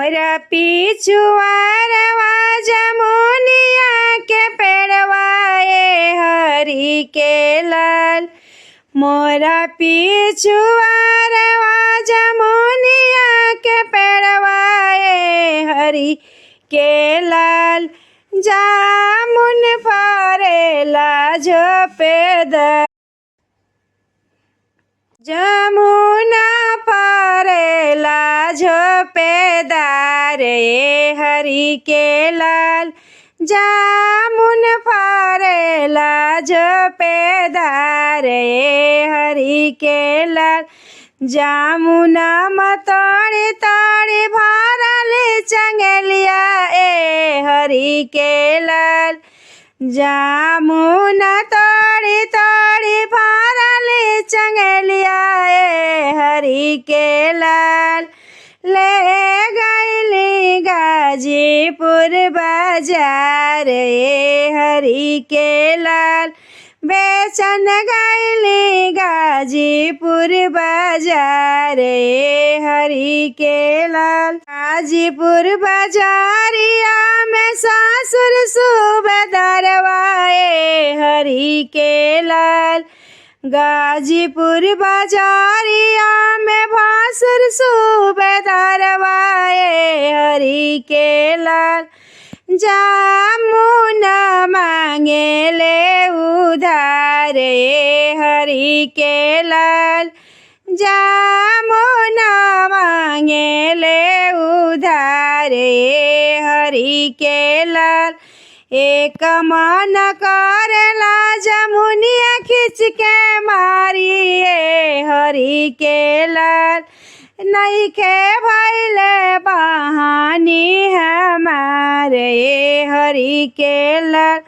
मोरा पिछुआरवा जमुनिया के पेड़वाए हरि के लाल। मोरा पिछुआरवा जमुनिया के पेड़वाए हरि के लाल। जामुन फरेला झोपेदार जमुना फरेला झोपेदार हरि के लाल। जामुन फरेला झोपेदार हरि के लाल। जामुना मतोड़ी तोड़ी भरल चंगेलिया हरि के लाल। जामुना तोड़ी तोड़ी भरल चंगेलिया हरि के लाल। ले गईली गाजीपुर बाजार हरि के लाल। बेचन गईली गाजीपुर बाजार हरि के लाल। गाजीपुर बाजारिया में सासुर सूबेदारवाए हरि के लाल। गाजीपुर बाजारिया में भासुर सूबेदारवाए हरि के लाल। जामुन मांगे ले उधार हरि के लाल। जामुन मांगे ले उधार हरि के लाल। एक मन करेला जमुनिया खींच के मारिए हरि के लाल। नइखे भइले बहानी हमारे हरि के लाल।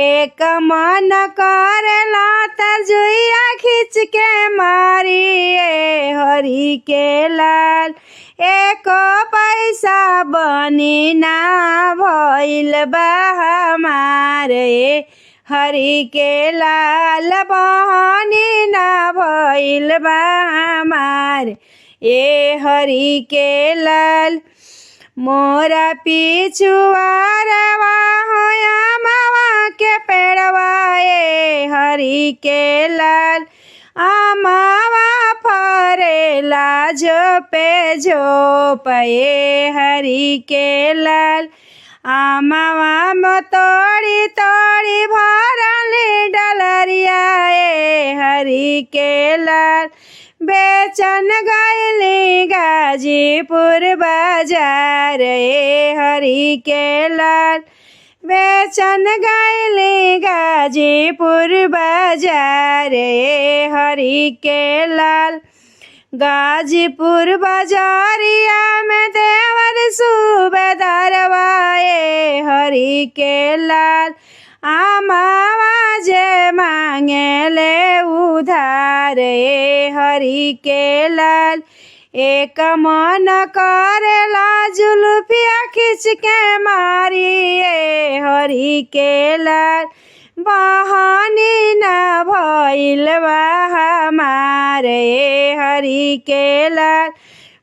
एक मन करेला तजुइया खींच के मारिए हरि के लाल। एको पैसा बनी ना भइल बा हमारे हरि के लाल। बहानी ना भइल बा हमारे हरि के लाल। मोरा पिछुआरवा होया मावा के पेड़वाए हरि के लाल। आमावा फरेला झोपे झोपए हरि के लाल। आमावा मतोड़ी तोड़ी भरल डलरिया हरि के लाल। बेचन गईली गाजीपुर बाजार हरि के लाल। बेचन गईली गाजीपुर बाजार हरि के लाल। गाजीपुर बाजारिया में देवर सूबेदारवाए हरि के लाल। आमावा जे मांगे ले उधार हरि के लाल। एक मन करेला जुलुफिया खींच के मारिए हरि के लाल। बहानी ना भइल बा हमारे हरि के लाल।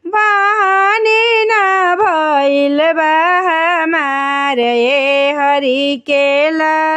बहानी ना भइल बा हमारे हरि के लाल।